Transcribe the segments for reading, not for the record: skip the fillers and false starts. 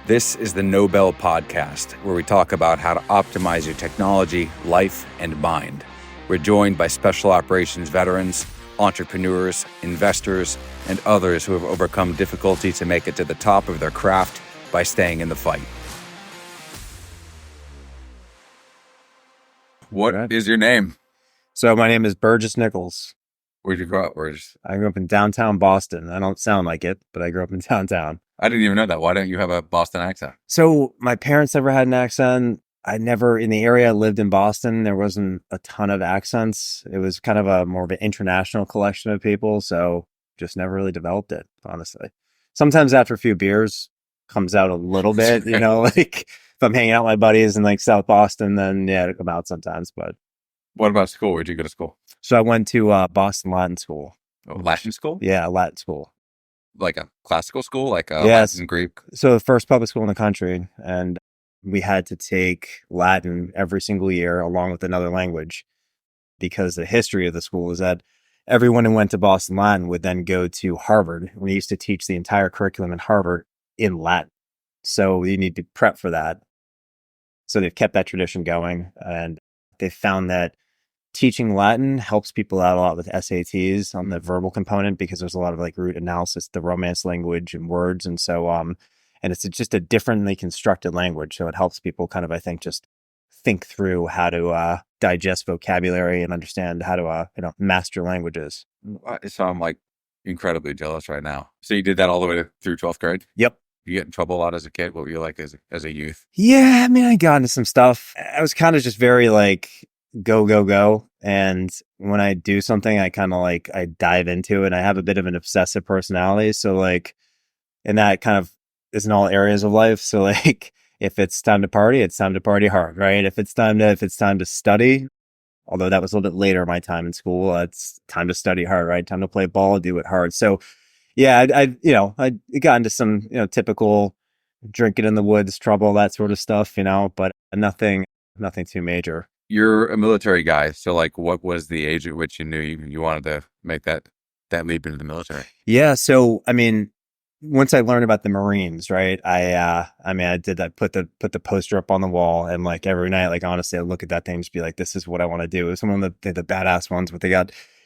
This is the Nobel Podcast, where we talk about how to optimize your technology, life, and mind. We're joined by special operations veterans, entrepreneurs, investors, and others who have overcome difficulty to make it to the top of their craft by staying in the fight. What is your name? So my name is Burgess Nichols. Where'd you grow up? I grew up in downtown Boston. I don't sound like it, but I grew up in downtown. I didn't even know that. Why don't you have a Boston accent? So my parents never had an accent. I never, in the area I lived in Boston, there wasn't a ton of accents. It was kind of a more of an international collection of people. So just never really developed it, honestly. Sometimes after a few beers comes out a little bit, like if I'm hanging out with my buddies in like South Boston, then yeah, it'll come out sometimes. But What about school? Where'd you go to school? so I went to Boston Latin School. Oh, Latin school? Yeah, Latin school. Like a classical school? Like a Yes. Latin, Greek? So the first public school in the country, and we had to take Latin every single year along with another language, because the history of the school is that everyone who went to Boston Latin would then go to Harvard. We used to teach the entire curriculum in Harvard in Latin. So you need to prep for that. So they've kept that tradition going, and they found that teaching Latin helps people out a lot with SATs on the verbal component, because there's a lot of like root analysis, the Romance language and words. And so, and it's just a differently constructed language. So it helps people kind of, I think, just think through how to digest vocabulary and understand how to, master languages. So I'm like incredibly jealous right now. So you did that all the way through 12th grade? Yep. You get in trouble a lot as a kid? What were you like as a youth? Yeah, I mean, I got into some stuff. I was kind of just very like, go, go, go. And when I do something, I kind of like, I dive into it. I have a bit of an obsessive personality. So like, and that kind of is in all areas of life. So like, if it's time to party, it's time to party hard, right? If it's time to study, although that was a little bit later in my time in school, it's time to study hard, right? Time to play ball, do it hard. So yeah, I got into some, typical drinking in the woods, trouble, that sort of stuff, but nothing too major. You're a military guy. So like, what was the age at which you knew you wanted to make that leap into the military? Yeah. So, I mean, once I learned about the Marines, right? I put the poster up on the wall, and like every night, like honestly, I look at that thing and just be like, this is what I want to do. It's one of the badass ones, but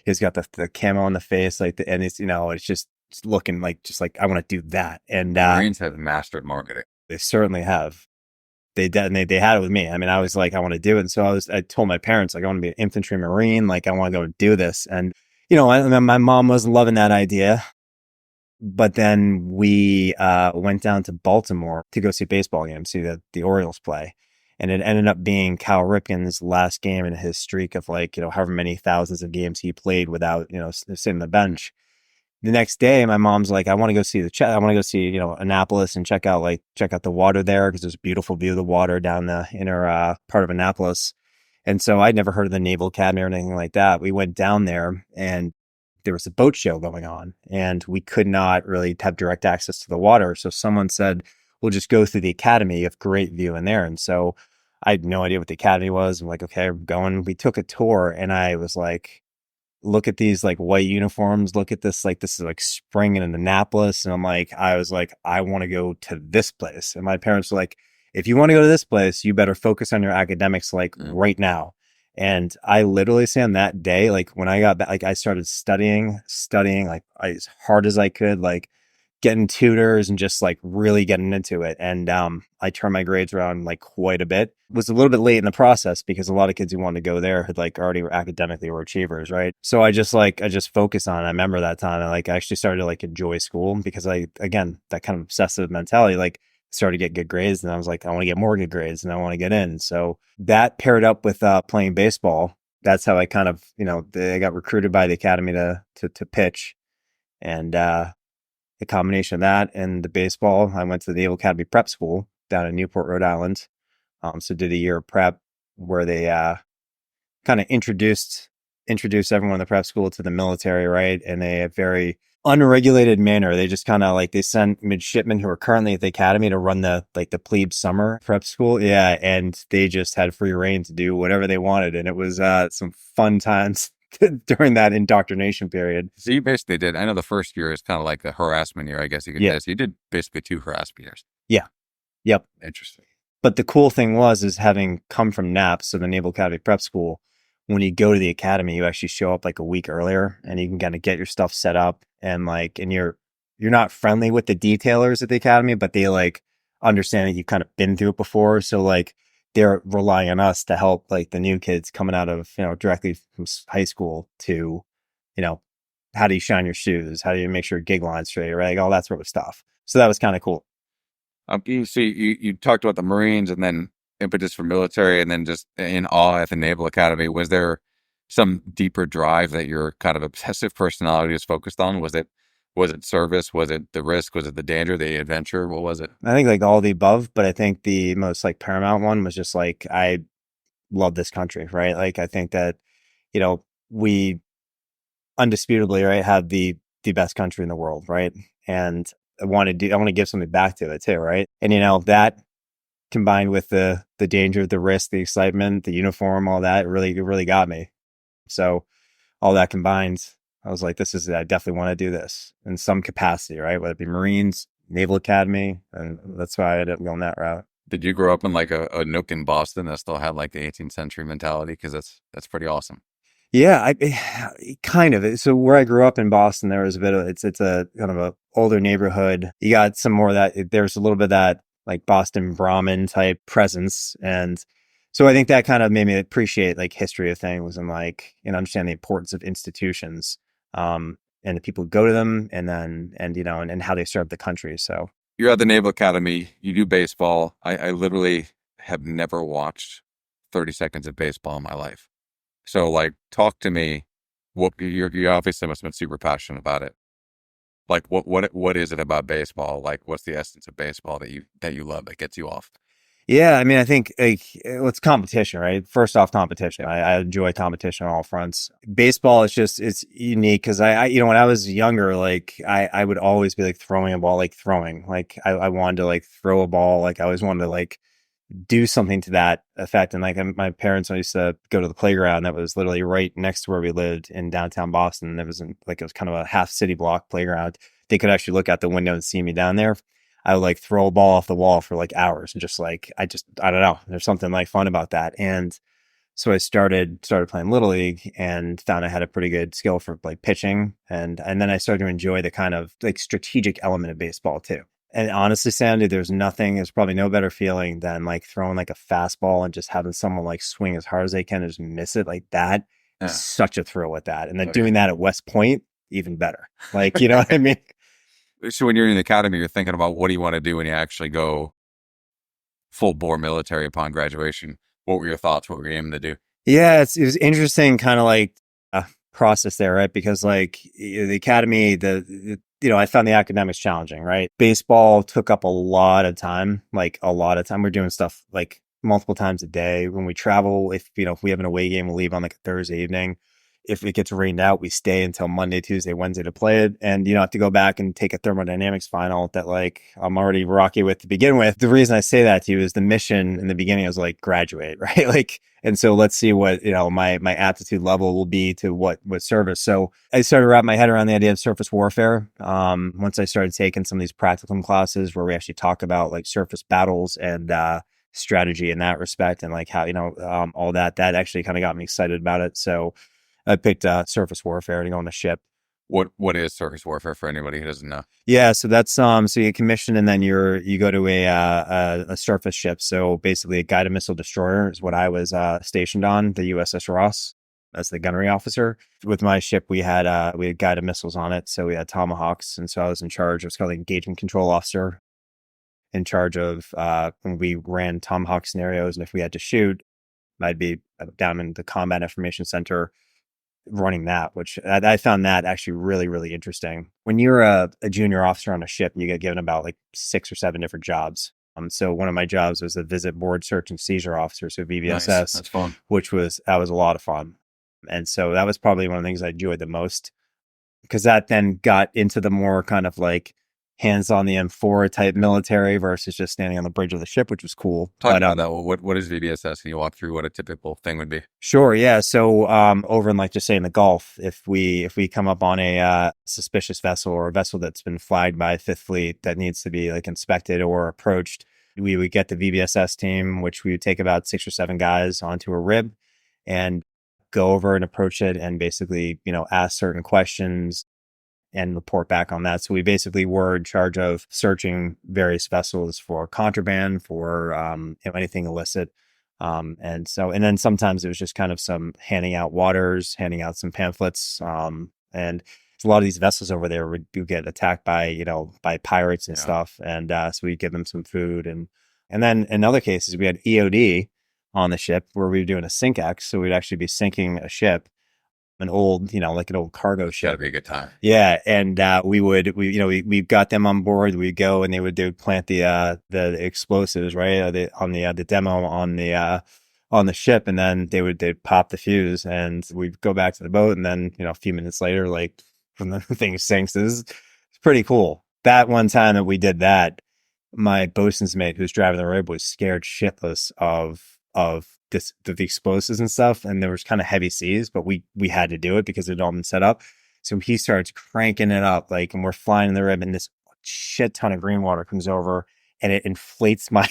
he's got the camo on the face, like and it's, it's just looking like, I want to do that. And Marines have mastered marketing. They certainly have. They did, and they had it with me. I mean, I was like, I want to do it. And so I told my parents, like, I want to be an infantry Marine. Like, I want to go do this. And, my mom wasn't loving that idea. But then we went down to Baltimore to go see a baseball game, see the Orioles play. And it ended up being Cal Ripken's last game in his streak of like, however many thousands of games he played without, sitting on the bench. The next day, my mom's like, I want to go see I want to go see, Annapolis and check out the water there, because there's a beautiful view of the water down the inner part of Annapolis. And so I'd never heard of the Naval Academy or anything like that. We went down there, and there was a boat show going on, and we could not really have direct access to the water. So someone said, we'll just go through the academy. You have great view in there. And so I had no idea what the academy was. I'm like, okay, I'm going. We took a tour, and I was like, look at these like white uniforms. Look at this, like, this is like spring in Annapolis. And I was like, I want to go to this place. And my parents were like, if you want to go to this place, you better focus on your academics, like right now. And I literally say on that day, like when I got back, like I started studying like as hard as I could, like getting tutors and just like really getting into it. And I turned my grades around like quite a bit. Was a little bit late in the process, because a lot of kids who wanted to go there had like already were academically were achievers, right? So I just focused on it. I remember that time I actually started to like enjoy school, because again, that kind of obsessive mentality, like started to get good grades, and I was like, I want to get more good grades and I want to get in. So that paired up with playing baseball. That's how I kind of, I got recruited by the academy to pitch. And the combination of that and the baseball, I went to the Naval Academy Prep School down in Newport, Rhode Island. So did a year of prep where they kind of introduced everyone in the prep school to the military, right? In a very unregulated manner. They just kind of like, they sent midshipmen who are currently at the academy to run the plebe summer prep school. Yeah. And they just had free reign to do whatever they wanted. And it was some fun times during that indoctrination period. So you basically did, I know the first year is kind of like the harassment year, I guess you could say. So you did basically 2 harassment years. Yeah. Yep. Interesting. But the cool thing is having come from NAPS, so the Naval Academy Prep School, when you go to the academy, you actually show up like a week earlier and you can kind of get your stuff set up and you're not friendly with the detailers at the academy, but they like understand that you've kind of been through it before. So like they're relying on us to help like the new kids coming out of, directly from high school to, you know, how do you shine your shoes? How do you make sure gig line's straight, right? Like all that sort of stuff. So that was kind of cool. You talked about the Marines and then impetus for military and then just in awe at the Naval Academy. Was there some deeper drive that your kind of obsessive personality was focused on? Was it service? Was it the risk? Was it the danger, the adventure? What was it? I think like all the above, but I think the most like paramount one was just like, I love this country, right? Like I think that, we undisputably, right, have the best country in the world, right? And I want to give something back to it too, right? And that combined with the danger, the risk, the excitement, the uniform, all that, it really got me. So all that combined, I was like, I definitely want to do this in some capacity, right? Whether it be Marines, Naval Academy, and that's why I ended up going that route. Did you grow up in like a nook in Boston that still had like the 18th century mentality? Because that's pretty awesome. Yeah, kind of. So where I grew up in Boston, there was a bit of it's a kind of a older neighborhood. You got some more of that. There's a little bit of that like Boston Brahmin type presence, and so I think that kind of made me appreciate like history of things and like understand the importance of institutions, and the people who go to them, and then and how they serve the country. So You're at the Naval Academy. You do baseball. I literally have never watched 30 seconds of baseball in my life. So like, talk to me. What you obviously must have been super passionate about it. Like, what is it about baseball? Like, what's the essence of baseball that you love that gets you off? yeah, I mean, I think like it's competition, right? First off, competition. I enjoy competition on all fronts. Baseball is just it's unique because when I was younger, like I would always be like throwing a ball, like throwing. Like I wanted to like throw a ball. Like I always wanted to like do something to that effect. And like my parents used to go to the playground that was literally right next to where we lived in downtown Boston. It was kind of a half city block playground. They could actually look out the window and see me down there. I would like throw a ball off the wall for like hours and just like I don't know. There's something like fun about that. And so I started playing Little League and found I had a pretty good skill for like pitching. And then I started to enjoy the kind of like strategic element of baseball too. And honestly, Sandy, there's probably no better feeling than like throwing like a fastball and just having someone like swing as hard as they can and just miss it like that. Yeah. Such a thrill with that. And then doing that at West Point, even better. Like, you know what I mean? So when you're in the academy, you're thinking about what do you want to do when you actually go full bore military upon graduation. What were your thoughts? What were you aiming to do? Yeah, it was interesting kind of like process there, right? Because like the academy, I found the academics challenging, right? Baseball took up a lot of time, like a lot of time. We're doing stuff like multiple times a day. When we travel, if we have an away game, we'll leave on like a Thursday evening. If it gets rained out, we stay until Monday, Tuesday, Wednesday to play it. And have to go back and take a thermodynamics final that like I'm already rocky with to begin with. The reason I say that to you is the mission in the beginning was like graduate, right? Like, and so let's see what, my aptitude level will be to what service. So I started to wrap my head around the idea of surface warfare. Once I started taking some of these practicum classes where we actually talk about like surface battles and, strategy in that respect and like how, all that actually kind of got me excited about it. So I picked surface warfare to go on the ship. What is surface warfare for anybody who doesn't know? Yeah, so that's so you commission and then you go to a surface ship. So basically, a guided missile destroyer is what I was stationed on, the USS Ross, as the gunnery officer. With my ship, we had guided missiles on it, so we had Tomahawks, and so I was in charge. I was called the engagement control officer, in charge of when we ran Tomahawk scenarios, and if we had to shoot, I'd be down in the combat information center running that, which I found that actually really, really interesting. When you're a junior officer on a ship, you get given about like 6 or 7 different jobs. So one of my jobs was a visit board search and seizure officer, so VBSS, Nice. That's fun. That was a lot of fun. And so that was probably one of the things I enjoyed the most because that then got into the more kind of like hands on the M4 type military versus just standing on the bridge of the ship, which was cool. Talk about that. What is VBSS? Can you walk through what a typical thing would be? Sure. Yeah. So, over in like just say in the Gulf, if we come up on a suspicious vessel or a vessel that's been flagged by Fifth Fleet that needs to be like inspected or approached, We would get the VBSS team, which we would take about 6 or 7 guys onto a rib and go over and approach it and basically, ask certain questions and report back on that. So we basically were in charge of searching various vessels for contraband, for anything illicit. And then sometimes it was just kind of some handing out waters, handing out some pamphlets. And a lot of these vessels over there would get attacked by pirates and stuff. And so we'd give them some food. And then in other cases, we had EOD on the ship where we were doing a sink X. So we'd actually be sinking a ship, an old, like an old cargo ship. That'd be a good time. Yeah. And we got them on board. We'd go and they would plant the explosives, right? On the demo on the ship. And then they'd pop the fuse and we'd go back to the boat. And then, a few minutes later, like when the thing sinks, it's pretty cool. That one time that we did that, my bosun's mate who's driving the rib was scared shitless of the explosives and stuff, and there was kind of heavy seas, but we had to do it because it had all been set up. So he starts cranking it up, and we're flying in the rib, and this shit ton of green water comes over, and it inflates my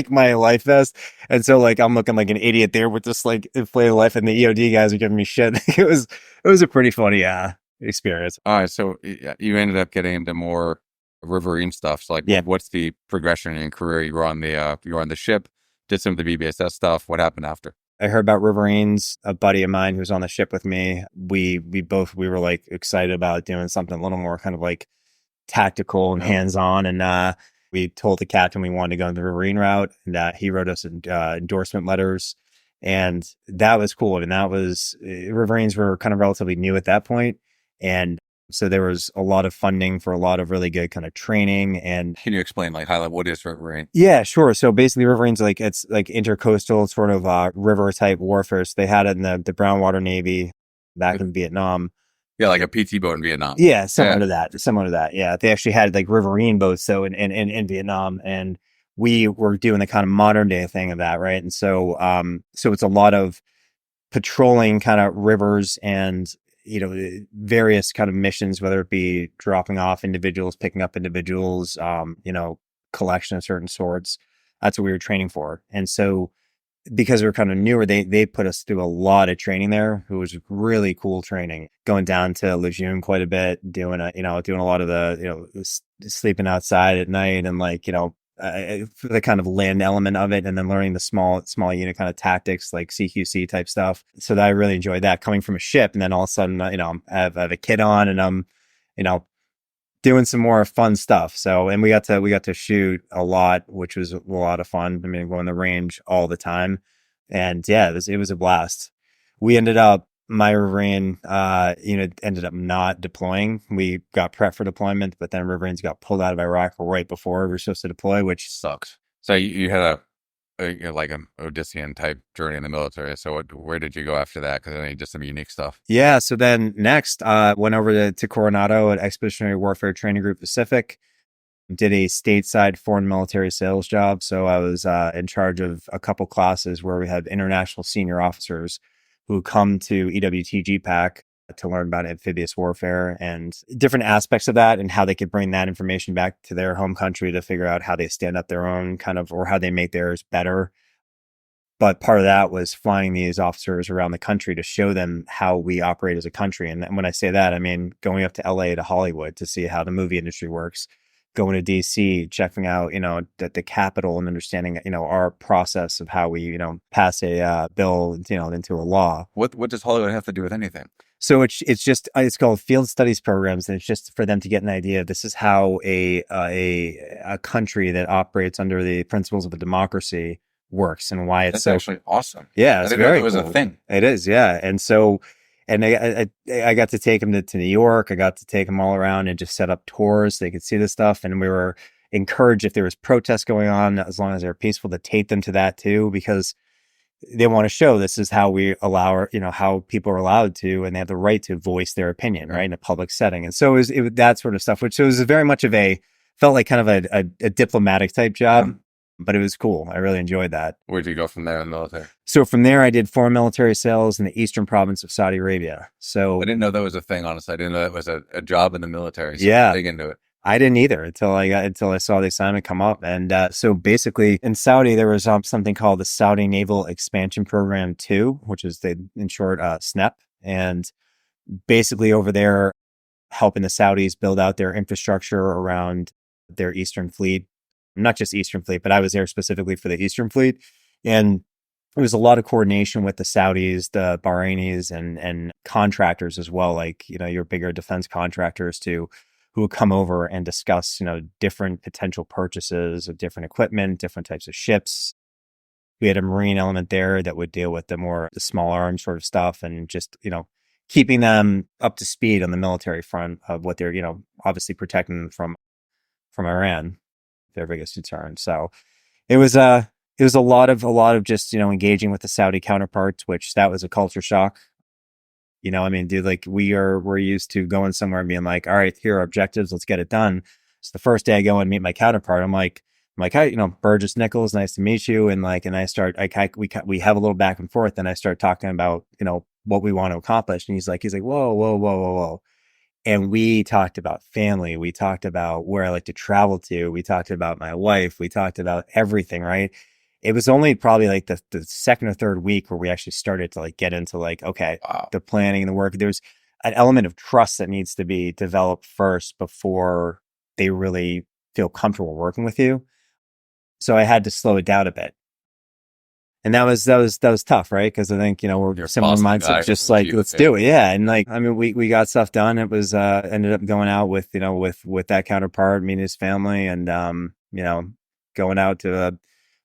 my life vest, and so I'm looking like an idiot there with this inflated life, and the EOD guys are giving me shit. It was a pretty funny experience. All right, so you ended up getting into more riverine stuff. So what's the progression in your career? You were on the ship, did some of the BBSS stuff. What happened after? I heard about riverines. A buddy of mine who was on the ship with me, we were excited about doing something a little more kind of tactical and hands-on. And we told the captain we wanted to go the riverine route, and he wrote us endorsement letters. And that was cool. And that was, riverines were kind of relatively new at that point. And so there was a lot of funding for a lot of really good kind of training. And can you explain highlight what is riverine? Yeah, sure. So basically riverines, it's intercoastal sort of river type warfare. So they had it in the brown water Navy back in Vietnam. Yeah, like a PT boat in Vietnam. Yeah, similar to that. Yeah, they actually had riverine boats in Vietnam, and we were doing the kind of modern day thing of that, right? And so it's a lot of patrolling kind of rivers and various kind of missions, whether it be dropping off individuals, picking up individuals, collection of certain sorts. That's what we were training for. And so because we were kind of newer, they put us through a lot of training there. It was really cool training, going down to Lejeune quite a bit, doing a lot of the, sleeping outside at night and the kind of land element of it, and then learning the small unit kind of tactics, like CQC type stuff. So that I really enjoyed that, coming from a ship, and then all of a sudden, I have a kid on, and I'm, doing some more fun stuff. So, and we got to shoot a lot, which was a lot of fun. I mean, going the range all the time, and yeah, it was a blast. We ended up, my riverine unit ended up not deploying. We got prepped for deployment, but then riverines got pulled out of Iraq right before we were supposed to deploy, which sucks. So you had an Odyssean type journey in the military. So where did you go after that? Because I think just some unique stuff. Yeah. So then next, went over to Coronado at Expeditionary Warfare Training Group Pacific. Did a stateside foreign military sales job. So I was in charge of a couple classes where we had international senior officers who come to EWTG PAC to learn about amphibious warfare and different aspects of that, and how they could bring that information back to their home country to figure out how they stand up their own kind of, or how they make theirs better. But part of that was flying these officers around the country to show them how we operate as a country. And when I say that, I mean going up to LA to Hollywood to see how the movie industry works, going to DC, checking out, the Capitol, and understanding, our process of how we, pass a bill, into a law. What does Hollywood have to do with anything? So it's called field studies programs, and it's just for them to get an idea. This is how a country that operates under the principles of a democracy works, and why it's actually awesome. Yeah, it's very cool. It was a thing. It is, yeah. And so, and I got to take them to New York. I got to take them all around and just set up tours so they could see this stuff. And we were encouraged, if there was protests going on, as long as they were peaceful, to take them to that too, because they want to show this is how we allow, how people are allowed to, and they have the right to voice their opinion, right, in a public setting. And so it was that sort of stuff, which was very much of felt like kind of a diplomatic type job. But it was cool. I really enjoyed that. Where'd you go from there in the military? So from there, I did foreign military sales in the eastern province of Saudi Arabia. So I didn't know that was a thing, honestly. I didn't know that was a job in the military. So yeah. dig into it. I didn't either until I saw the assignment come up. And so basically in Saudi, there was something called the Saudi Naval Expansion Program 2, which is in short, SNEP. And basically over there, helping the Saudis build out their infrastructure around their Eastern Fleet, not just Eastern Fleet, but I was there specifically for the Eastern Fleet. And it was a lot of coordination with the Saudis, the Bahrainis, and contractors as well, like, your bigger defense contractors who would come over and discuss, different potential purchases of different equipment, different types of ships. We had a marine element there that would deal with the small arms sort of stuff, and just, keeping them up to speed on the military front of what they're, obviously protecting them from Iran, their biggest concern. So it was a lot of just, engaging with the Saudi counterparts, which that was a culture shock. I mean, dude, like we're used to going somewhere and being like, all right, here are objectives, let's get it done. So the first day I go and meet my counterpart, I'm like, hi, Burgess Nichols, nice to meet you. And we have a little back and forth, and I start talking about, what we want to accomplish. And he's like, whoa, whoa, whoa, whoa, whoa. And we talked about family. We talked about where I like to travel to. We talked about my wife. We talked about everything, right? It was only probably like the second or third week where we actually started to like get into like, okay, Wow. the planning and the work. There's an element of trust that needs to be developed first before they really feel comfortable working with you. So I had to slow it down a bit. And that was tough, right? Because I think, we're You're similar Boston guy, mindset, just it was like, you, let's yeah. do it. Yeah. And like, I mean, we got stuff done. It was, ended up going out with, with that counterpart, meeting his family, and, going out to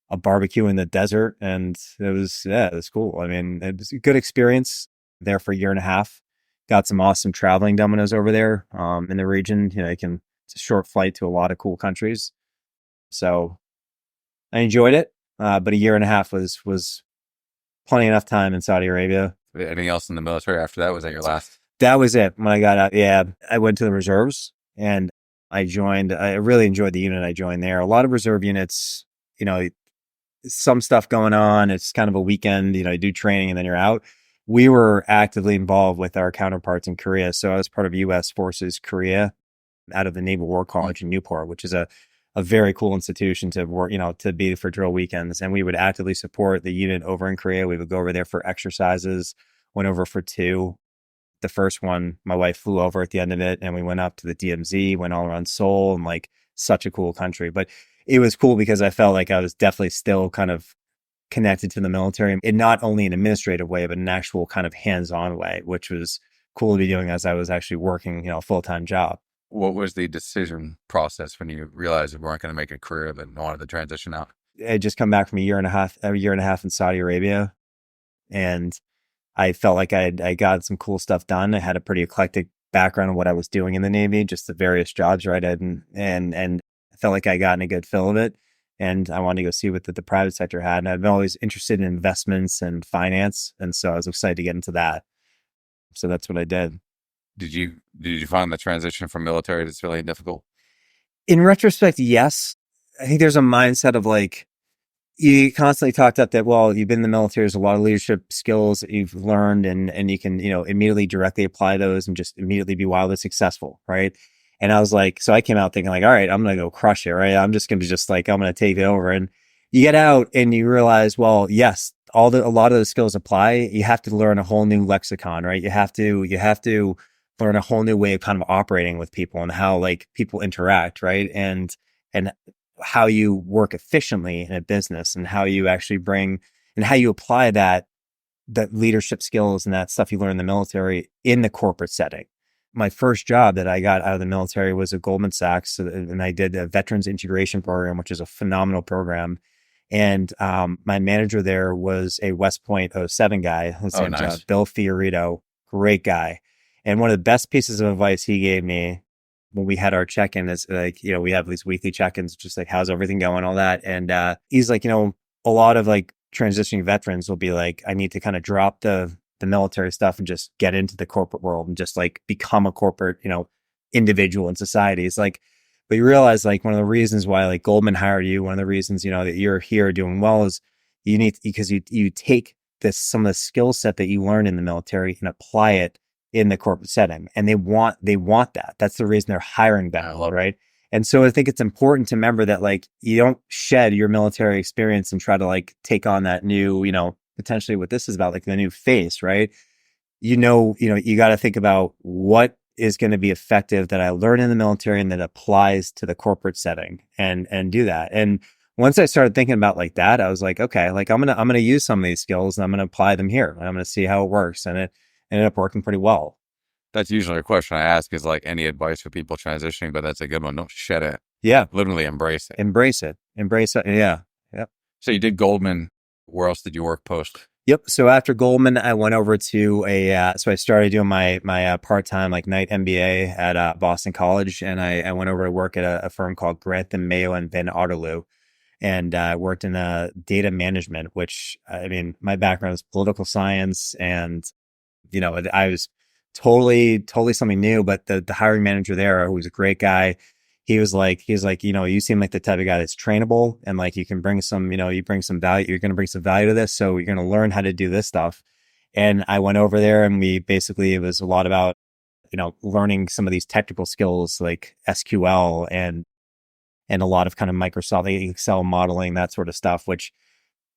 a barbecue in the desert. And it was cool. I mean, it was a good experience there for a year and a half. Got some awesome traveling done when I was over there, in the region. It's a short flight to a lot of cool countries. So I enjoyed it. But a year and a half was plenty enough time in Saudi Arabia. Anything else in the military after that? Was that your last? That was it. When I got out, yeah, I went to the reserves, and I really enjoyed the unit I joined there. A lot of reserve units, some stuff going on. It's kind of a weekend, you do training and then you're out. We were actively involved with our counterparts in Korea. So I was part of U.S. Forces Korea out of the Naval War College in Newport, which is a very cool institution to work, to be for drill weekends. And we would actively support the unit over in Korea. We would go over there for exercises, went over for 2. The first one, my wife flew over at the end of it, and we went up to the DMZ, went all around Seoul, and like such a cool country. But it was cool because I felt like I was definitely still kind of connected to the military, in not only an administrative way, but an actual kind of hands-on way, which was cool to be doing as I was actually working, a full-time job. What was the decision process when you realized you weren't going to make a career but wanted to transition out? I had just come back from a year and a half in Saudi Arabia, and I felt like I got some cool stuff done. I had a pretty eclectic background of what I was doing in the Navy, just the various jobs, right? And I felt like I got in a good fill of it, and I wanted to go see what the private sector had. And I've been always interested in investments and finance, and so I was excited to get into that. So that's what I did. Did you find the transition from military to civilian difficult? In retrospect, yes. I think there's a mindset of like, you constantly talked up that, well, you've been in the military, there's a lot of leadership skills that you've learned, and you can, immediately directly apply those and just immediately be wildly successful, right? And I was like, so I came out thinking like, all right, I'm going to go crush it, right? I'm just going to I'm going to take it over. And you get out and you realize, well, yes, a lot of the skills apply. You have to learn a whole new lexicon, right? You have to learn a whole new way of kind of operating with people and how like people interact, right? And how you work efficiently in a business, and how you actually and how you apply that leadership skills and that stuff you learn in the military in the corporate setting. My first job that I got out of the military was at Goldman Sachs, and I did a Veterans Integration Program, which is a phenomenal program. And my manager there was a West Point '07 guy. His name's Nice. Bill Fiorito, great guy. And one of the best pieces of advice he gave me when we had our check-in is like, we have these weekly check-ins, just like, how's everything going, all that. And he's like, a lot of like transitioning veterans will be like, I need to kind of drop the military stuff and just get into the corporate world and just like become a corporate, individual in society. It's like, but you realize like one of the reasons why like Goldman hired you, one of the reasons, that you're here doing well is because you take some of the skill set that you learn in the military and apply it in the corporate setting. And they want that. That's the reason they're hiring them, right? And so I think it's important to remember that like you don't shed your military experience and try to like take on that new, potentially what this is about, like the new face, right? You got to think about what is going to be effective that I learned in the military and that applies to the corporate setting and do that. And once I started thinking about like that, I was like, okay, like I'm going to use some of these skills and I'm going to apply them here. And I'm going to see how it works. And it ended up working pretty well. That's usually a question I ask is like any advice for people transitioning, but that's a good one. Don't shed it. Yeah. Literally embrace it. Embrace it. Yeah. Yep. So you did Goldman. Where else did you work post? Yep. So after Goldman, I went over to so I started doing my part-time like night MBA at Boston College. And I went over to work at a firm called Grantham, Mayo and Van Otterloo. And worked in data management, which I mean, my background is political science and, I was totally something new, but the hiring manager there, who was a great guy, he was like, you seem like the type of guy that's trainable and like you can bring some, you bring some value, you're going to bring some value to this. So you're going to learn how to do this stuff. And I went over there and it was a lot about, learning some of these technical skills like SQL and a lot of kind of Microsoft Excel modeling, that sort of stuff, which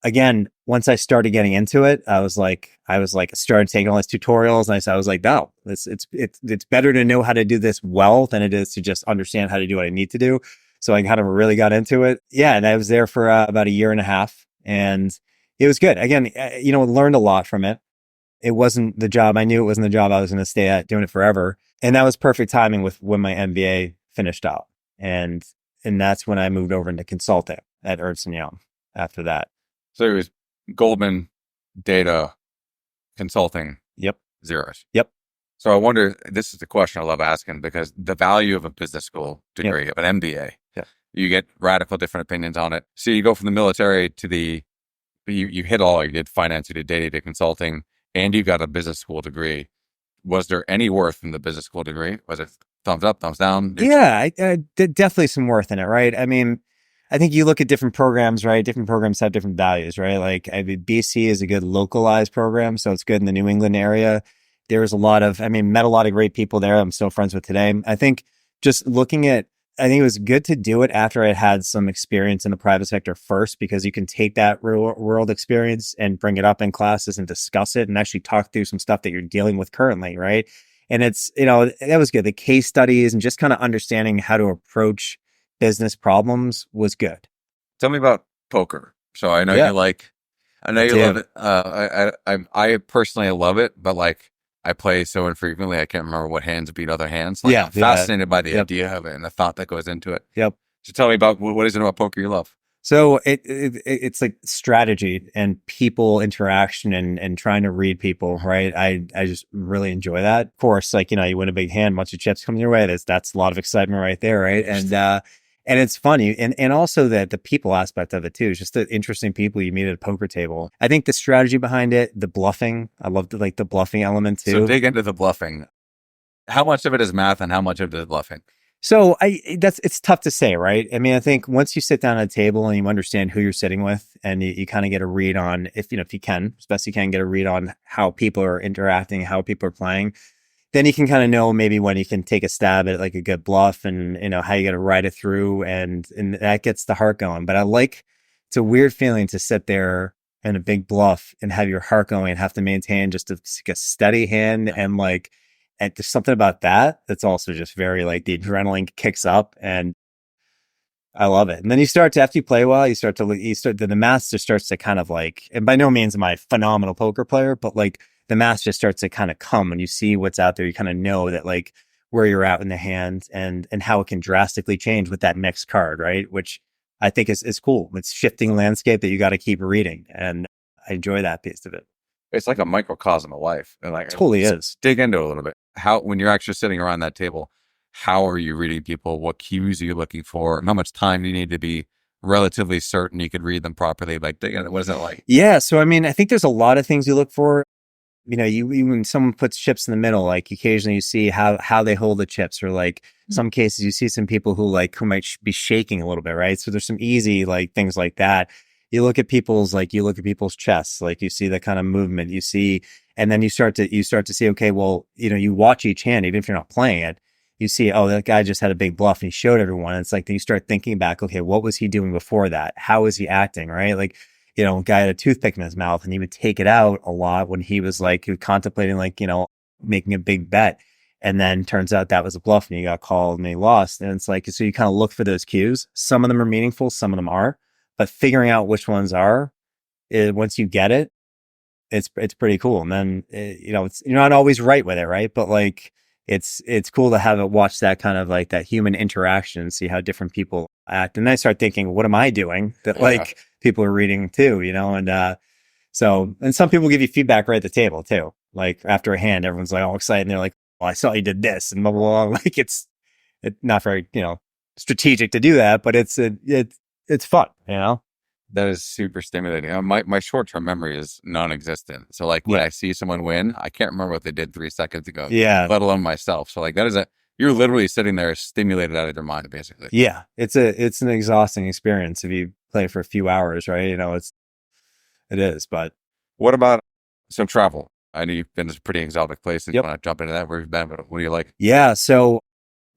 again, once I started getting into it, I started taking all these tutorials and I was like, no, it's better to know how to do this well than it is to just understand how to do what I need to do. So I kind of really got into it. Yeah. And I was there for about a year and a half and it was good. Again, learned a lot from it. It wasn't the job. I knew it wasn't the job I was going to stay at doing it forever. And that was perfect timing with when my MBA finished up. And that's when I moved over into consulting at Ernst & Young after that. So it was Goldman, data, consulting. Yep. Zeros. Yep. So I wonder, this is the question I love asking because the value of a business school degree, of an MBA, you get radical different opinions on it. So you go from the military to you hit all, you did finance, you did data, you did consulting, and you got a business school degree. Was there any worth in the business school degree? Was it thumbs up, thumbs down? Yeah, I definitely some worth in it, right? I mean, I think you look at different programs, right? Different programs have different values, right? Like BC is a good localized program, so it's good in the New England area. Met a lot of great people there I'm still friends with today. I think I think it was good to do it after I had some experience in the private sector first, because you can take that real world experience and bring it up in classes and discuss it and actually talk through some stuff that you're dealing with currently, right? And it's, that was good. The case studies and just kind of understanding how to approach business problems was good. Tell me about poker. So I know you love it. I personally love it, but like I play so infrequently, I can't remember what hands beat other hands. Like, I'm fascinated by the idea of it and the thought that goes into it. Yep. So tell me about what is it about poker you love? So it's like strategy and people interaction and trying to read people, right? I just really enjoy that. Of course, like, you win a big hand, bunch of chips come your way. That's a lot of excitement right there, right? And it's funny. And also the people aspect of it too, is just the interesting people you meet at a poker table. I think the strategy behind it, the bluffing, I love the bluffing element too. So dig into the bluffing. How much of it is math and how much of it is bluffing? So it's tough to say, right? I mean, I think once you sit down at a table and you understand who you're sitting with and you kind of get a read on, if you can, as best you can, get a read on how people are interacting, how people are playing, then you can kind of know maybe when you can take a stab at like a good bluff and, how you got to ride it through and that gets the heart going. But it's a weird feeling to sit there in a big bluff and have your heart going and have to maintain just a steady hand and there's something about that that's also just very like the adrenaline kicks up and I love it. And then after you play well, the math just starts to kind of like, and by no means am I a phenomenal poker player, but like the math just starts to kind of come when you see what's out there. You kind of know that like where you're at in the hand and how it can drastically change with that next card, right? Which I think is cool. It's shifting landscape that you got to keep reading. And I enjoy that piece of it. It's like a microcosm of life. And like, it totally is. Dig into it a little bit. When you're actually sitting around that table, how are you reading people? What cues are you looking for? And how much time do you need to be relatively certain you could read them properly? Like, what is it like? Yeah. So, I mean, I think there's a lot of things you look for. When someone puts chips in the middle, like occasionally you see how they hold the chips, or like some cases you see some people who might be shaking a little bit, right? So there's some easy like things like that. You look at people's chests, like you see the kind of movement you see, And then you start to see, okay, well, you watch each hand, even if you're not playing it, you see, oh, that guy just had a big bluff and he showed everyone. And it's like, then you start thinking back, okay, what was he doing before that? How was he acting? Right. Like, a guy had a toothpick in his mouth and he would take it out a lot when he was contemplating, making a big bet. And then turns out that was a bluff and he got called and he lost. And it's like, so you kind of look for those cues. Some of them are meaningful, some of them are, but figuring out which ones are, once you get it, it's pretty cool. And then, you're not always right with it. Right. But like, it's cool to have it watch that kind of like that human interaction and see how different people act. And then I start thinking, what am I doing that like people are reading too, and, and some people give you feedback right at the table too. Like after a hand, everyone's like all excited and they're like, well, I saw you did this and blah, blah, blah. Like it's not very, strategic to do that, but it's fun, That is super stimulating. My short-term memory is non-existent. So like when I see someone win, I can't remember what they did 3 seconds ago, let alone myself. So like you're literally sitting there stimulated out of their mind, basically. Yeah. It's an exhausting experience if you play for a few hours, right? It is, but. What about some travel? I know you've been to pretty exotic places. Yep. You want to jump into that? Where you've been? What do you like? Yeah. So,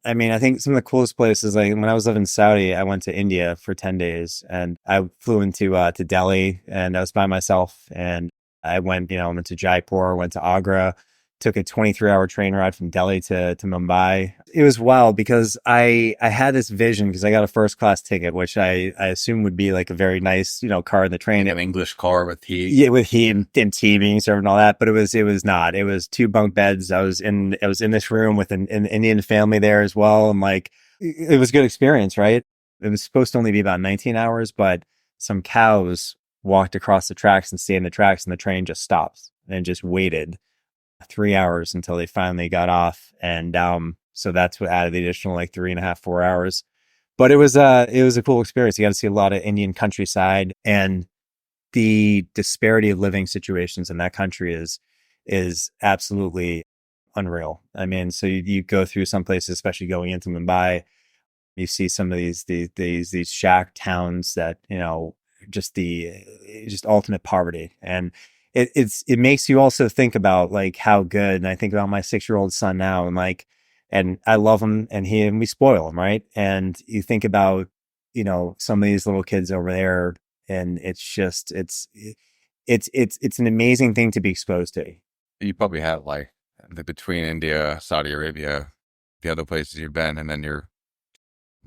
I mean, I think some of the coolest places, like when I was living in Saudi, I went to India for 10 days and I flew into to Delhi and I was by myself and I went to Jaipur, went to Agra, took a 23-hour train ride from Delhi to Mumbai. It was wild because I had this vision because I got a first class ticket, which I assume would be like a very nice, car in the train. An English car with heat. Yeah, with heat and tea being served and all that. But it was not. It was 2 bunk beds. I was in this room with an Indian family there as well. And like, it was a good experience, right? It was supposed to only be about 19 hours, but some cows walked across the tracks and stayed in the tracks and the train just stops and just waited 3 hours until they finally got off. And so that's what added the additional like 3.5, 4 hours. But it was a cool experience. You got to see a lot of Indian countryside, and the disparity of living situations in that country is absolutely unreal. I mean, so you go through some places, especially going into Mumbai, you see some of these shack towns that, just ultimate poverty. And it makes you also think about like how good, and I think about my 6-year-old son now and I love him and we spoil him. Right. And you think about, some of these little kids over there and it's just, it's an amazing thing to be exposed to. You probably had like between India, Saudi Arabia, the other places you've been, and then you're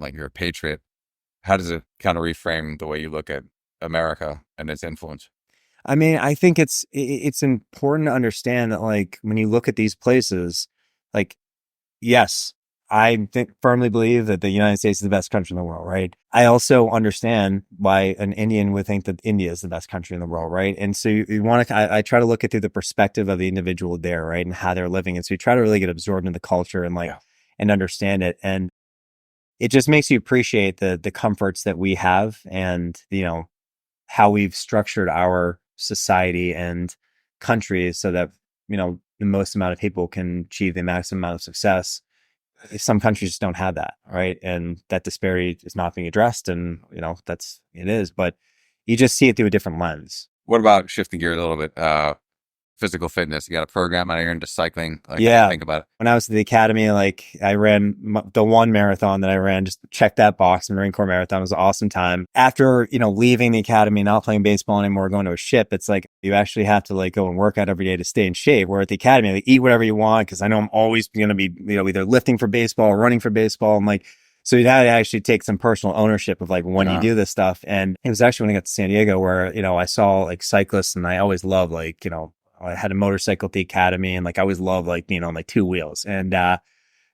a patriot. How does it kind of reframe the way you look at America and its influence? I mean, I think it's important to understand that like when you look at these places, like, yes, I firmly believe that the United States is the best country in the world, right? I also understand why an Indian would think that India is the best country in the world, right? And so you want to, I try to look at through the perspective of the individual there, right? And how they're living. And so you try to really get absorbed in the culture and and understand it. And it just makes you appreciate the comforts that we have and, how we've structured our society and countries so that, the most amount of people can achieve the maximum amount of success. Some countries just don't have that, right? And that disparity is not being addressed, and it is, but you just see it through a different lens. What about shifting gears a little bit? Physical fitness. You got a program out here into cycling. Think about it. When I was at the academy, I ran the one marathon that I ran, just check that box, the Marine Corps marathon. It was an awesome time. After, leaving the academy, not playing baseball anymore, going to a ship, it's like you actually have to go and work out every day to stay in shape. Where at the academy, eat whatever you want, because I know I'm always going to be, either lifting for baseball or running for baseball. I'm like, so you had to actually take some personal ownership of when you do this stuff. And it was actually when I got to San Diego where, I saw cyclists, and I always love I had a motorcycle at the academy, and I always loved 2 wheels. And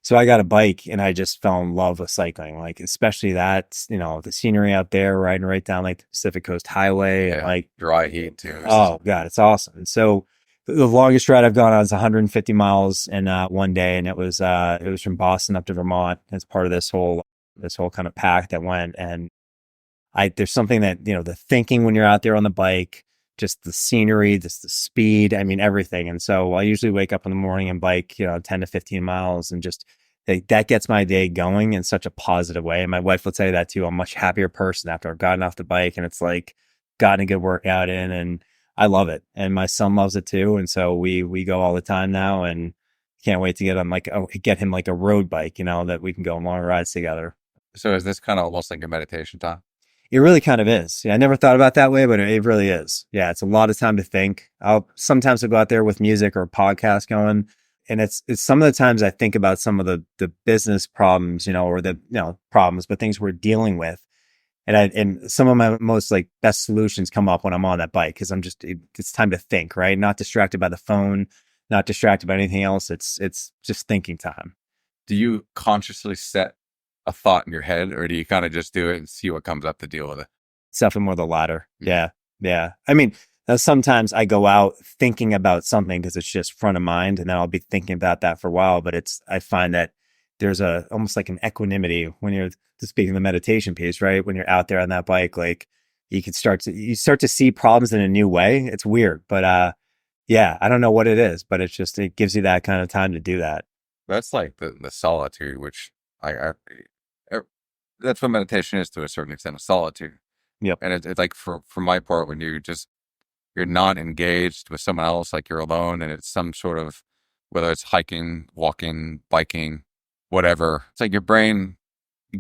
so I got a bike and I just fell in love with cycling, especially that, the scenery out there, riding right down the Pacific Coast Highway. And, dry heat too. Oh God, it's awesome. And so the longest ride I've gone on is 150 miles in one day. And it was from Boston up to Vermont as part of this whole kind of pack that went. And there's something that, the thinking when you're out there on the bike, just the scenery, just the speed, I mean, everything. And so I usually wake up in the morning and bike, 10 to 15 miles, and just that gets my day going in such a positive way. And my wife will tell you that too. I'm a much happier person after I've gotten off the bike and it's gotten a good workout in. And I love it. And my son loves it too. And so we go all the time now, and can't wait to get him like a road bike, that we can go on long rides together. So is this kind of almost like a meditation time? It really kind of is. Yeah, I never thought about it that way, but it really is. Yeah, it's a lot of time to think. I'll go out there with music or a podcast going, and it's some of the times I think about some of the business problems, or the problems, but things we're dealing with, and some of my most like best solutions come up when I'm on that bike because it's time to think, right? Not distracted by the phone, not distracted by anything else. It's just thinking time. Do you consciously set a thought in your head, or do you kind of just do it and see what comes up to deal with it? It's definitely more the latter. Yeah. Yeah. I mean, sometimes I go out thinking about something because it's just front of mind, and then I'll be thinking about that for a while. But I find that there's almost like an equanimity when you're speaking of the meditation piece, right? When you're out there on that bike, like you start to see problems in a new way. It's weird, but yeah, I don't know what it is, but it gives you that kind of time to do that. That's like the solitude, which that's what meditation is to a certain extent, a solitude. Yep. And it's like for my part, when you're not engaged with someone else, like you're alone, and it's some sort of, whether it's hiking, walking, biking, whatever, it's like your brain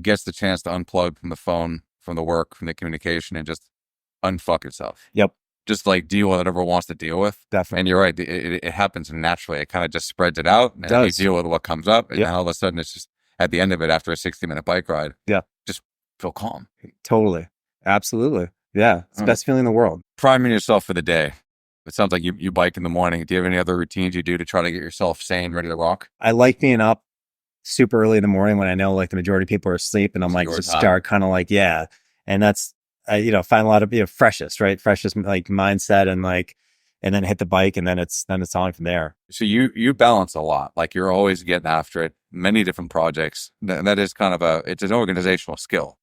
gets the chance to unplug from the phone, from the work, from the communication, and just unfuck itself. Yep. Just like deal with whatever it wants to deal with. Definitely. And you're right, it happens naturally. It kind of just spreads it out, and you deal with what comes up, and then all of a sudden it's just at the end of it, after a 60-minute bike ride, just feel calm. Totally. Absolutely. Yeah. It's the best feeling in the world. Priming yourself for the day. It sounds like you bike in the morning. Do you have any other routines you do to try to get yourself sane, ready to rock? I like being up super early in the morning when I know like the majority of people are asleep, and I'm like, just start kind of like, yeah. And that's, find a lot of, freshest like mindset, and then hit the bike, and then it's on from there. So you balance a lot. Like you're always getting after it, many different projects. That is kind of it's an organizational skill,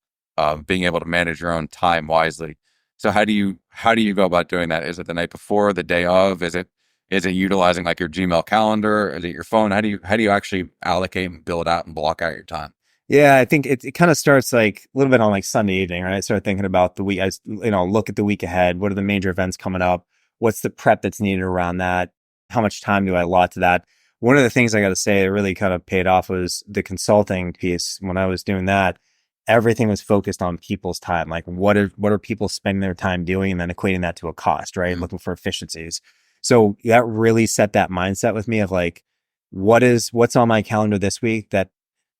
being able to manage your own time wisely. So how do you go about doing that? Is it the night before, the day of? Is it utilizing like your Gmail calendar? Is it your phone? How do you actually allocate and build out and block out your time? Yeah, I think it kind of starts like a little bit on like Sunday evening, right? I start thinking about the week. Look at the week ahead. What are the major events coming up? What's the prep that's needed around that? How much time do I allot to that? One of the things I got to say that really kind of paid off was the consulting piece. When I was doing that, everything was focused on people's time. Like what are people spending their time doing, and then equating that to a cost, right? Mm-hmm. Looking for efficiencies. So that really set that mindset with me of like, what's on my calendar this week that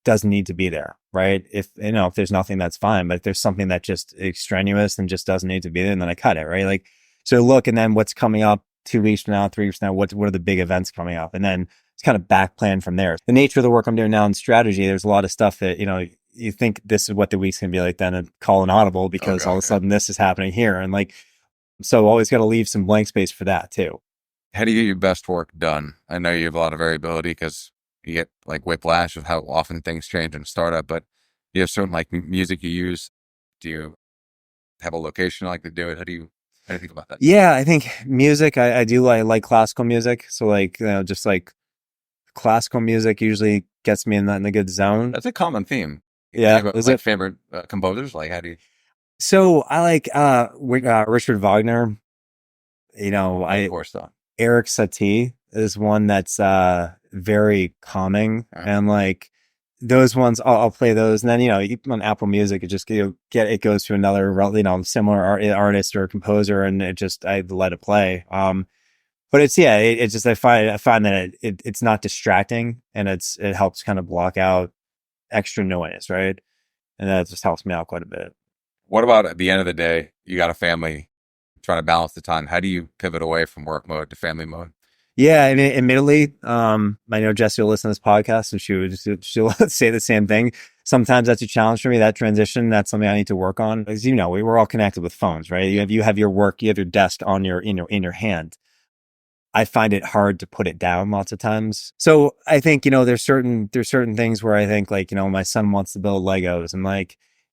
doesn't need to be there, right? If there's nothing, that's fine. But if there's something that just extraneous and just doesn't need to be there, then I cut it, right? Like, so look, and then what's coming up 2 weeks from now, 3 weeks from now, what are the big events coming up? And then it's kind of back plan from there. The nature of the work I'm doing now in strategy, there's a lot of stuff that, you think this is what the week's going to be like, then and call an audible because all of a sudden this is happening here. And like, so always got to leave some blank space for that too. How do you get your best work done? I know you have a lot of variability because you get like whiplash of how often things change in a startup, but you have certain like music you use. Do you have a location you like to do it? How do you think about that? Yeah, I think music, I like classical music. So like, just like classical music usually gets me in the good zone. That's a common theme. Yeah. Is it favorite composers? Like how do you? So I like Richard Wagner. Of course, though. Eric Satie is one that's very calming, and like those ones, I'll play those. And then on Apple Music, it just it goes to another similar artist or composer, and I let it play. But it's just I find that it's not distracting, and it helps kind of block out extra noise, right? And that just helps me out quite a bit. What about at the end of the day? You got a family, trying to balance the time. How do you pivot away from work mode to family mode? Yeah, and admittedly, I know Jessie will listen to this podcast, and she'll say the same thing. Sometimes that's a challenge for me. That transition, that's something I need to work on. As we were all connected with phones, right? You have your work, you have your desk on in your hand. I find it hard to put it down lots of times. So I think, there's certain things where I think like, my son wants to build Legos,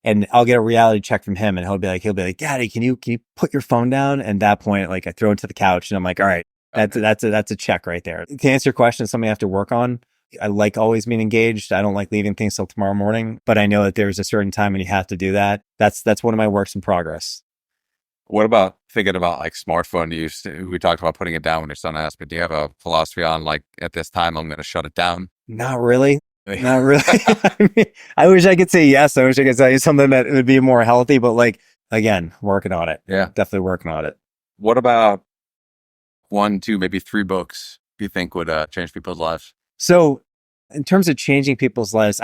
and I'll get a reality check from him, and he'll be like, Daddy, can you put your phone down? And at that point, like I throw it to the couch, and I'm like, all right, that's a check right there. To answer your question, something I have to work on. I like always being engaged. I don't like leaving things till tomorrow morning, but I know that there's a certain time when you have to do that. That's one of my works in progress. What about thinking about like smartphone use? We talked about putting it down when your son asked, but do you have a philosophy on like at this time I'm going to shut it down? Not really. Not really. I mean, I wish I could say yes. I wish I could tell you something that would be more healthy, but like, again, working on it. Yeah. Definitely working on it. What about 1, 2, maybe 3 books you think would change people's lives? So in terms of changing people's lives,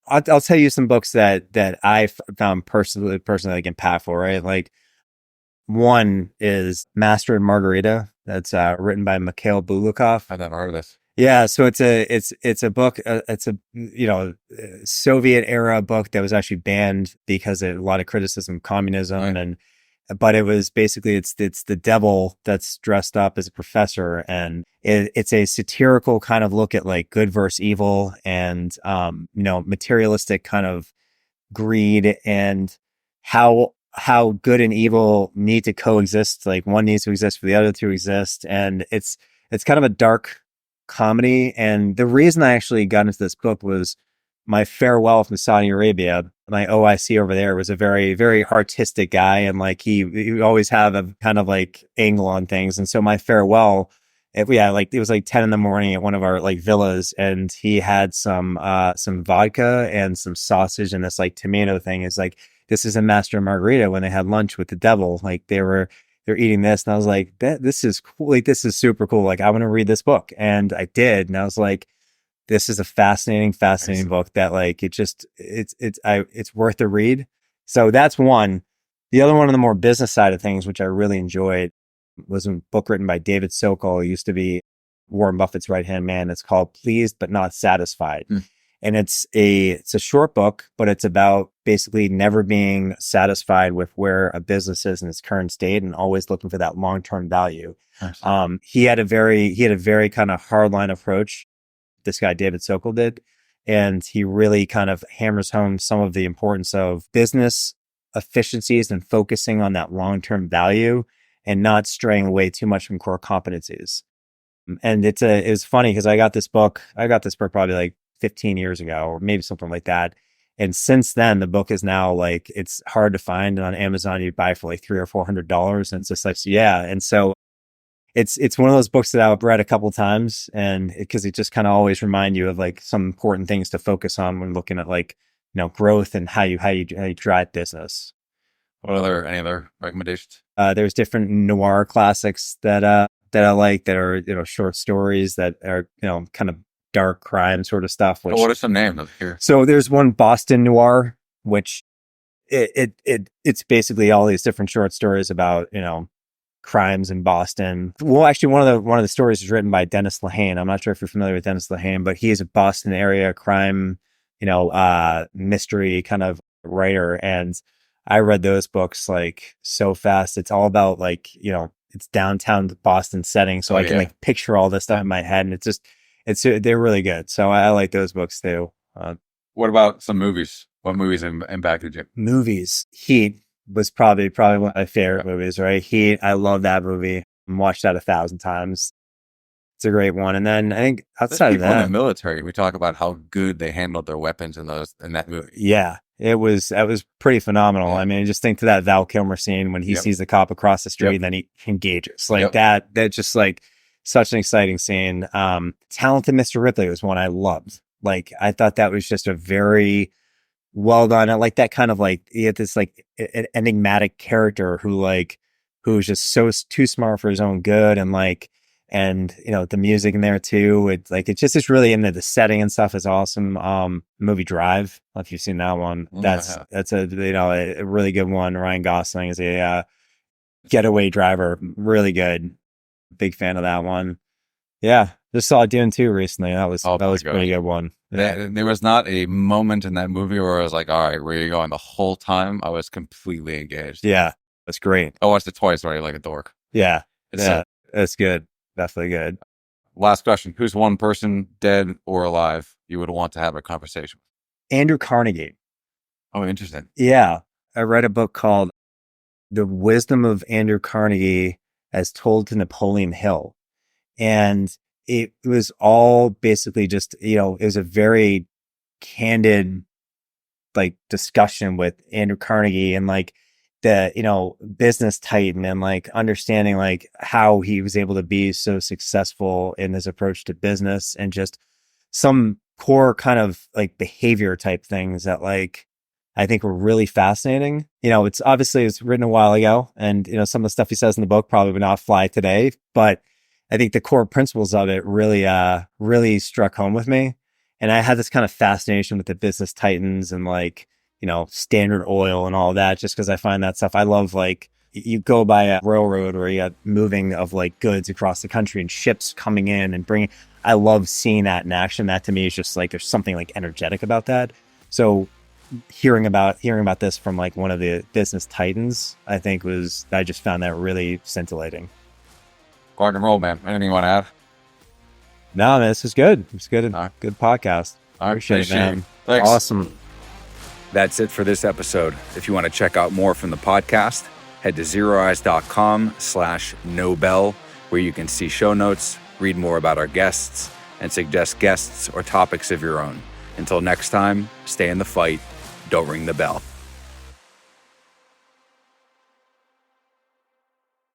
I'll tell you some books that I found personally like impactful, right? Like one is Master and Margarita. That's written by Mikhail Bulgakov. I've never heard of this. Yeah, so it's a book. It's a Soviet era book that was actually banned because of a lot of criticism of communism, Right. but it was basically it's the devil that's dressed up as a professor, and it's a satirical kind of look at like good versus evil, and materialistic kind of greed, and how good and evil need to coexist. Like one needs to exist for the other to exist, and it's kind of a dark comedy. And the reason I actually got into this book was my farewell from Saudi Arabia. My OIC over there was a very, very artistic guy. And like, he always have a kind of like angle on things. And so my farewell, it was like 10 in the morning at one of our like villas, and he had some vodka and some sausage and this like tomato thing. Is like, this is a Master Margarita when they had lunch with the devil. Like they're eating this. And I was like, this is cool. Like, this is super cool. Like, I want to read this book. And I did. And I was like, this is a fascinating book that like, it's worth a read. So that's one. The other one on the more business side of things, which I really enjoyed, was a book written by David Sokol, who used to be Warren Buffett's right-hand man. It's called Pleased But Not Satisfied. And it's a short book, but it's about basically never being satisfied with where a business is in its current state and always looking for that long-term value. Nice. He had a very kind of hardline approach. This guy, David Sokol, did. And he really kind of hammers home some of the importance of business efficiencies and focusing on that long-term value and not straying away too much from core competencies. And it was funny because I got this book probably like 15 years ago, or maybe something like that. And since then, the book is now like, it's hard to find. And on Amazon, you buy for like $300 or $400. And it's just like, yeah. And so it's one of those books that I've read a couple of times, and because it just kind of always remind you of like some important things to focus on when looking at like, growth and how you drive business. Any other recommendations? There's different noir classics that I like, that are, short stories that are, kind of dark crime sort of stuff. What are some names here? So there's one, Boston Noir, which it's basically all these different short stories about, crimes in Boston. Well, actually, one of the stories is written by Dennis Lehane. I'm not sure if you're familiar with Dennis Lehane, but he is a Boston area crime, mystery kind of writer. And I read those books like so fast. It's all about like, it's downtown Boston setting. So I can like picture all this stuff in my head, and they're really good. So I like those books too. What about some movies? What movies impacted you? Movies. Heat was probably one of my favorite movies, right? Heat. I love that movie. Watched that 1,000 times. It's a great one. And then I think outside of that, in the military, we talk about how good they handled their weapons in that movie. Yeah, that was pretty phenomenal. Yeah. I mean, just think to that Val Kilmer scene when he sees the cop across the street and then he engages like that. That's just like such an exciting scene. Talented Mr. Ripley was one I loved. Like, I thought that was just a very well done. I like that kind of like, he had this like enigmatic character who's just so too smart for his own good, and like, and the music in there too. It's really into the setting and stuff is awesome. Movie Drive, I don't know if you've seen that one. That's a really good one. Ryan Gosling is a getaway driver, really good. Big fan of that one. Yeah, just saw Dune 2 recently. That was a pretty good one. Yeah. There was not a moment in that movie where I was like, all right, where are you going? The whole time I was completely engaged. Yeah, that's great. I watched it twice already like a dork. Yeah, that's good. Definitely good. Last question. Who's one person, dead or alive, you would want to have a conversation with? Andrew Carnegie. Oh, interesting. Yeah. I read a book called The Wisdom of Andrew Carnegie as Told to Napoleon Hill. And it was all basically just, it was a very candid, like, discussion with Andrew Carnegie. And like, the business titan, and like understanding like how he was able to be so successful in his approach to business, and just some core kind of like behavior type things that like I think were really fascinating. It's obviously it's written a while ago, and some of the stuff he says in the book probably would not fly today, but I think the core principles of it really struck home with me. And I had this kind of fascination with the business titans and like, Standard Oil and all that, just because I find that stuff. I love like you go by a railroad where you got moving of like goods across the country and ships coming in and bringing. I love seeing that in action. That to me is just like there's something like energetic about that. So hearing about this from like one of the business titans, I just found that really scintillating. Rock and roll, man. Anything you want to add? No, man, this is good. It's good. Good podcast. I appreciate it, man. Thanks. Awesome. That's it for this episode. If you want to check out more from the podcast, head to zeroeyes.com/nobel, where you can see show notes, read more about our guests, and suggest guests or topics of your own. Until next time, stay in the fight. Don't ring the bell.